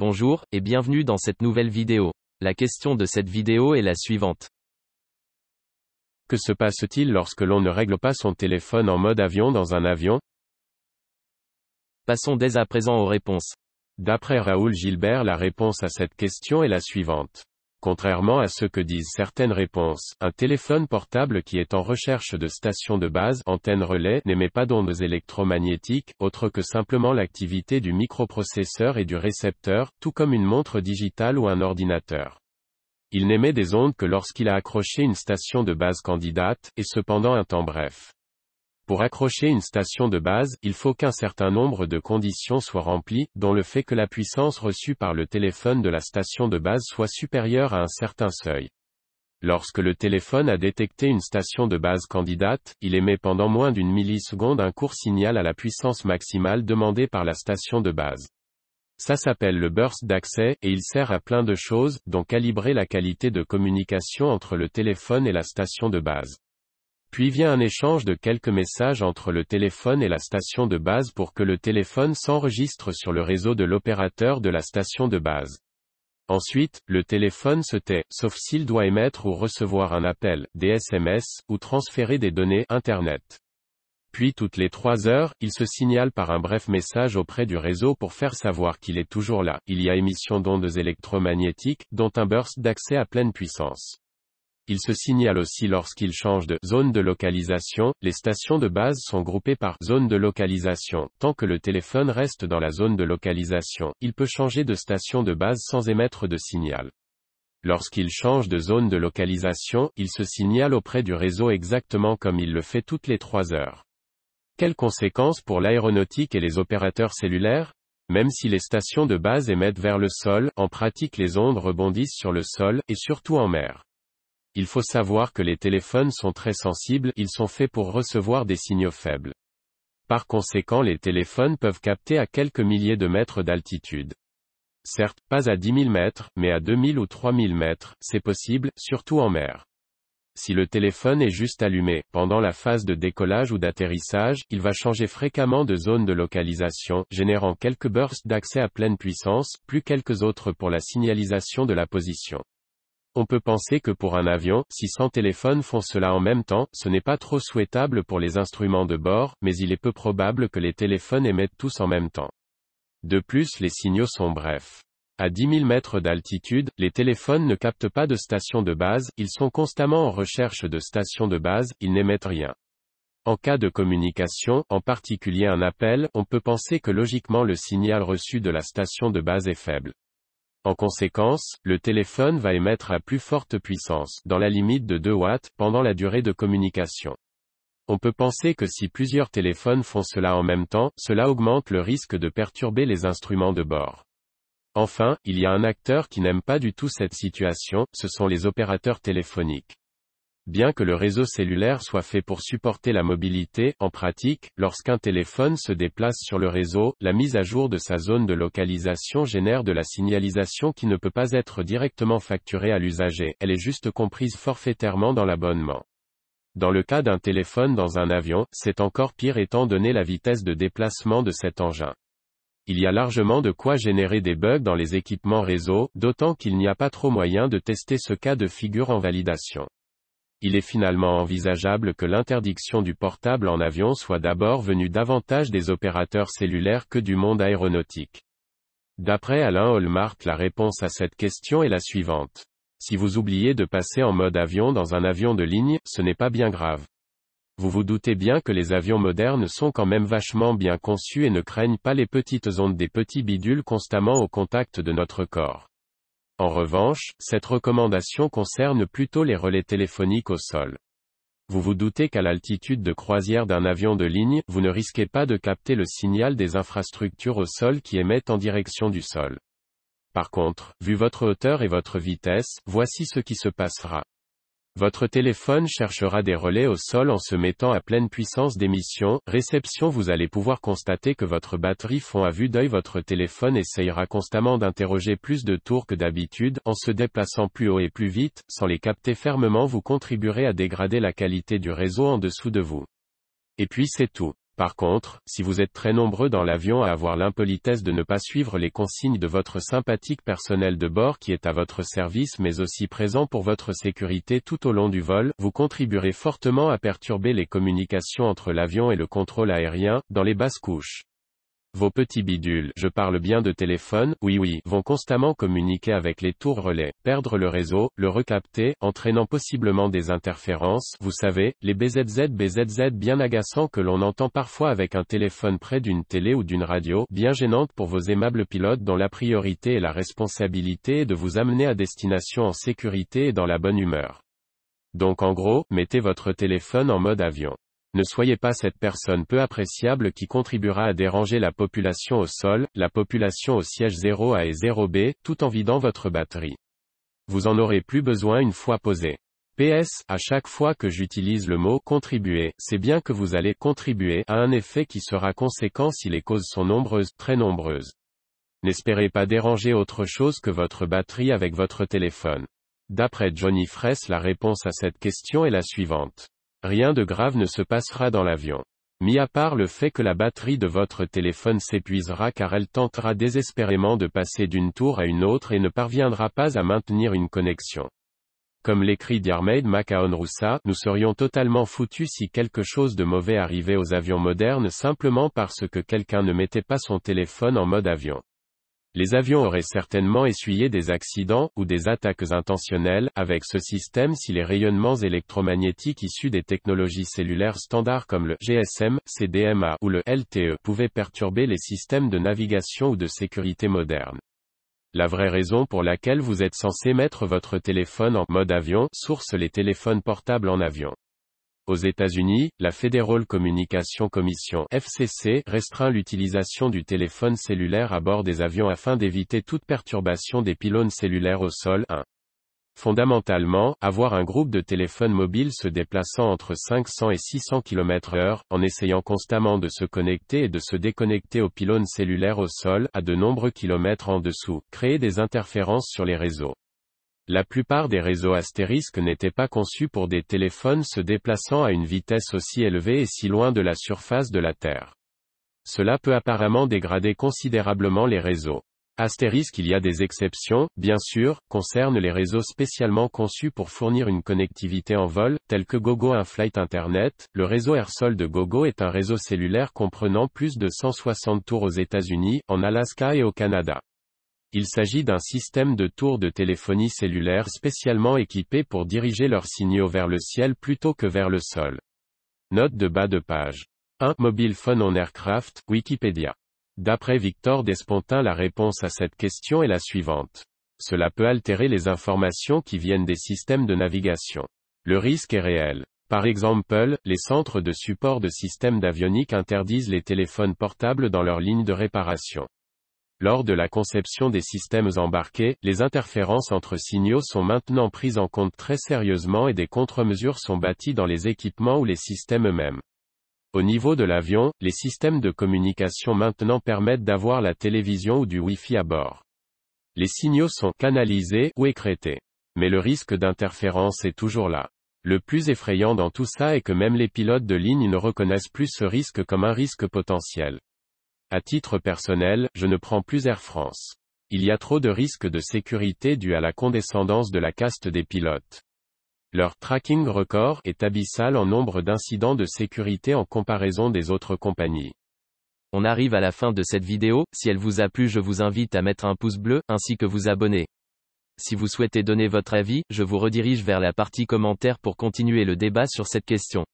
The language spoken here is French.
Bonjour, et bienvenue dans cette nouvelle vidéo. La question de cette vidéo est la suivante. Que se passe-t-il lorsque l'on ne règle pas son téléphone en mode avion dans un avion? Passons dès à présent aux réponses. D'après Raoul Gilbert, la réponse à cette question est la suivante. Contrairement à ce que disent certaines réponses, un téléphone portable qui est en recherche de station de base, antenne relais, n'émet pas d'ondes électromagnétiques, autre que simplement l'activité du microprocesseur et du récepteur, tout comme une montre digitale ou un ordinateur. Il n'émet des ondes que lorsqu'il a accroché une station de base candidate, et cependant un temps bref. Pour accrocher une station de base, il faut qu'un certain nombre de conditions soient remplies, dont le fait que la puissance reçue par le téléphone de la station de base soit supérieure à un certain seuil. Lorsque le téléphone a détecté une station de base candidate, il émet pendant moins d'une milliseconde un court signal à la puissance maximale demandée par la station de base. Ça s'appelle le burst d'accès, et il sert à plein de choses, dont calibrer la qualité de communication entre le téléphone et la station de base. Puis vient un échange de quelques messages entre le téléphone et la station de base pour que le téléphone s'enregistre sur le réseau de l'opérateur de la station de base. Ensuite, le téléphone se tait, sauf s'il doit émettre ou recevoir un appel, des SMS, ou transférer des données Internet. Puis toutes les 3 heures, il se signale par un bref message auprès du réseau pour faire savoir qu'il est toujours là. Il y a émission d'ondes électromagnétiques, dont un burst d'accès à pleine puissance. Il se signale aussi lorsqu'il change de zone de localisation. Les stations de base sont groupées par zone de localisation. Tant que le téléphone reste dans la zone de localisation, il peut changer de station de base sans émettre de signal. Lorsqu'il change de zone de localisation, il se signale auprès du réseau exactement comme il le fait toutes les 3 heures. Quelles conséquences pour l'aéronautique et les opérateurs cellulaires? Même si les stations de base émettent vers le sol, en pratique les ondes rebondissent sur le sol, et surtout en mer. Il faut savoir que les téléphones sont très sensibles, ils sont faits pour recevoir des signaux faibles. Par conséquent, les téléphones peuvent capter à quelques milliers de mètres d'altitude. Certes, pas à 10 000 mètres, mais à 2000 ou 3000 mètres, c'est possible, surtout en mer. Si le téléphone est juste allumé, pendant la phase de décollage ou d'atterrissage, il va changer fréquemment de zone de localisation, générant quelques bursts d'accès à pleine puissance, plus quelques autres pour la signalisation de la position. On peut penser que pour un avion, si 100 téléphones font cela en même temps, ce n'est pas trop souhaitable pour les instruments de bord, mais il est peu probable que les téléphones émettent tous en même temps. De plus, les signaux sont brefs. À 10 000 mètres d'altitude, les téléphones ne captent pas de station de base, ils sont constamment en recherche de station de base, ils n'émettent rien. En cas de communication, en particulier un appel, on peut penser que logiquement le signal reçu de la station de base est faible. En conséquence, le téléphone va émettre à plus forte puissance, dans la limite de 2 watts, pendant la durée de communication. On peut penser que si plusieurs téléphones font cela en même temps, cela augmente le risque de perturber les instruments de bord. Enfin, il y a un acteur qui n'aime pas du tout cette situation, ce sont les opérateurs téléphoniques. Bien que le réseau cellulaire soit fait pour supporter la mobilité, en pratique, lorsqu'un téléphone se déplace sur le réseau, la mise à jour de sa zone de localisation génère de la signalisation qui ne peut pas être directement facturée à l'usager, elle est juste comprise forfaitairement dans l'abonnement. Dans le cas d'un téléphone dans un avion, c'est encore pire étant donné la vitesse de déplacement de cet engin. Il y a largement de quoi générer des bugs dans les équipements réseau, d'autant qu'il n'y a pas trop moyen de tester ce cas de figure en validation. Il est finalement envisageable que l'interdiction du portable en avion soit d'abord venue davantage des opérateurs cellulaires que du monde aéronautique. D'après Alain Holmart, la réponse à cette question est la suivante. Si vous oubliez de passer en mode avion dans un avion de ligne, ce n'est pas bien grave. Vous vous doutez bien que les avions modernes sont quand même vachement bien conçus et ne craignent pas les petites ondes des petits bidules constamment au contact de notre corps. En revanche, cette recommandation concerne plutôt les relais téléphoniques au sol. Vous vous doutez qu'à l'altitude de croisière d'un avion de ligne, vous ne risquez pas de capter le signal des infrastructures au sol qui émettent en direction du sol. Par contre, vu votre hauteur et votre vitesse, voici ce qui se passera. Votre téléphone cherchera des relais au sol en se mettant à pleine puissance d'émission, réception. Vous allez pouvoir constater que votre batterie fond à vue d'œil. Votre téléphone essayera constamment d'interroger plus de tours que d'habitude, en se déplaçant plus haut et plus vite, sans les capter fermement. Vous contribuerez à dégrader la qualité du réseau en dessous de vous. Et puis c'est tout. Par contre, si vous êtes très nombreux dans l'avion à avoir l'impolitesse de ne pas suivre les consignes de votre sympathique personnel de bord qui est à votre service mais aussi présent pour votre sécurité tout au long du vol, vous contribuerez fortement à perturber les communications entre l'avion et le contrôle aérien, dans les basses couches. Vos petits bidules, je parle bien de téléphone, oui, vont constamment communiquer avec les tours relais, perdre le réseau, le recapter, entraînant possiblement des interférences, vous savez, les BZZ bien agaçants que l'on entend parfois avec un téléphone près d'une télé ou d'une radio, bien gênantes pour vos aimables pilotes dont la priorité et la responsabilité est de vous amener à destination en sécurité et dans la bonne humeur. Donc en gros, mettez votre téléphone en mode avion. Ne soyez pas cette personne peu appréciable qui contribuera à déranger la population au sol, la population au siège 0A et 0B, tout en vidant votre batterie. Vous en aurez plus besoin une fois posé. PS, à chaque fois que j'utilise le mot « contribuer », c'est bien que vous allez contribuer à un effet qui sera conséquent si les causes sont nombreuses, très nombreuses. N'espérez pas déranger autre chose que votre batterie avec votre téléphone. D'après Johnny Fraisse, la réponse à cette question est la suivante. Rien de grave ne se passera dans l'avion. Mis à part le fait que la batterie de votre téléphone s'épuisera car elle tentera désespérément de passer d'une tour à une autre et ne parviendra pas à maintenir une connexion. Comme l'écrit Diarmaid MacMahon-Roussa, nous serions totalement foutus si quelque chose de mauvais arrivait aux avions modernes simplement parce que quelqu'un ne mettait pas son téléphone en mode avion. Les avions auraient certainement essuyé des accidents, ou des attaques intentionnelles, avec ce système si les rayonnements électromagnétiques issus des technologies cellulaires standards comme le GSM, CDMA ou le LTE pouvaient perturber les systèmes de navigation ou de sécurité modernes. La vraie raison pour laquelle vous êtes censé mettre votre téléphone en mode avion, source les téléphones portables en avion. Aux États-Unis, la Federal Communication Commission (FCC) restreint l'utilisation du téléphone cellulaire à bord des avions afin d'éviter toute perturbation des pylônes cellulaires au sol. 1. Fondamentalement, avoir un groupe de téléphones mobiles se déplaçant entre 500 et 600 km/h, en essayant constamment de se connecter et de se déconnecter aux pylônes cellulaires au sol, à de nombreux kilomètres en dessous, crée des interférences sur les réseaux. La plupart des réseaux astérisques n'étaient pas conçus pour des téléphones se déplaçant à une vitesse aussi élevée et si loin de la surface de la Terre. Cela peut apparemment dégrader considérablement les réseaux. Astérisque, il y a des exceptions, bien sûr, concernent les réseaux spécialement conçus pour fournir une connectivité en vol, tels que Gogo Inflight Internet. Le réseau Airsol de Gogo est un réseau cellulaire comprenant plus de 160 tours aux États-Unis, en Alaska et au Canada. Il s'agit d'un système de tours de téléphonie cellulaire spécialement équipés pour diriger leurs signaux vers le ciel plutôt que vers le sol. Note de bas de page. 1. Mobile phone on aircraft, Wikipédia. D'après Victor Despontin, la réponse à cette question est la suivante. Cela peut altérer les informations qui viennent des systèmes de navigation. Le risque est réel. Par exemple, les centres de support de systèmes d'avionique interdisent les téléphones portables dans leurs lignes de réparation. Lors de la conception des systèmes embarqués, les interférences entre signaux sont maintenant prises en compte très sérieusement et des contre-mesures sont bâties dans les équipements ou les systèmes eux-mêmes. Au niveau de l'avion, les systèmes de communication maintenant permettent d'avoir la télévision ou du Wi-Fi à bord. Les signaux sont canalisés ou écrêtés. Mais le risque d'interférence est toujours là. Le plus effrayant dans tout ça est que même les pilotes de ligne ne reconnaissent plus ce risque comme un risque potentiel. À titre personnel, je ne prends plus Air France. Il y a trop de risques de sécurité dus à la condescendance de la caste des pilotes. Leur tracking record est abyssal en nombre d'incidents de sécurité en comparaison des autres compagnies. On arrive à la fin de cette vidéo. Si elle vous a plu, je vous invite à mettre un pouce bleu, ainsi que vous abonner. Si vous souhaitez donner votre avis, je vous redirige vers la partie commentaires pour continuer le débat sur cette question.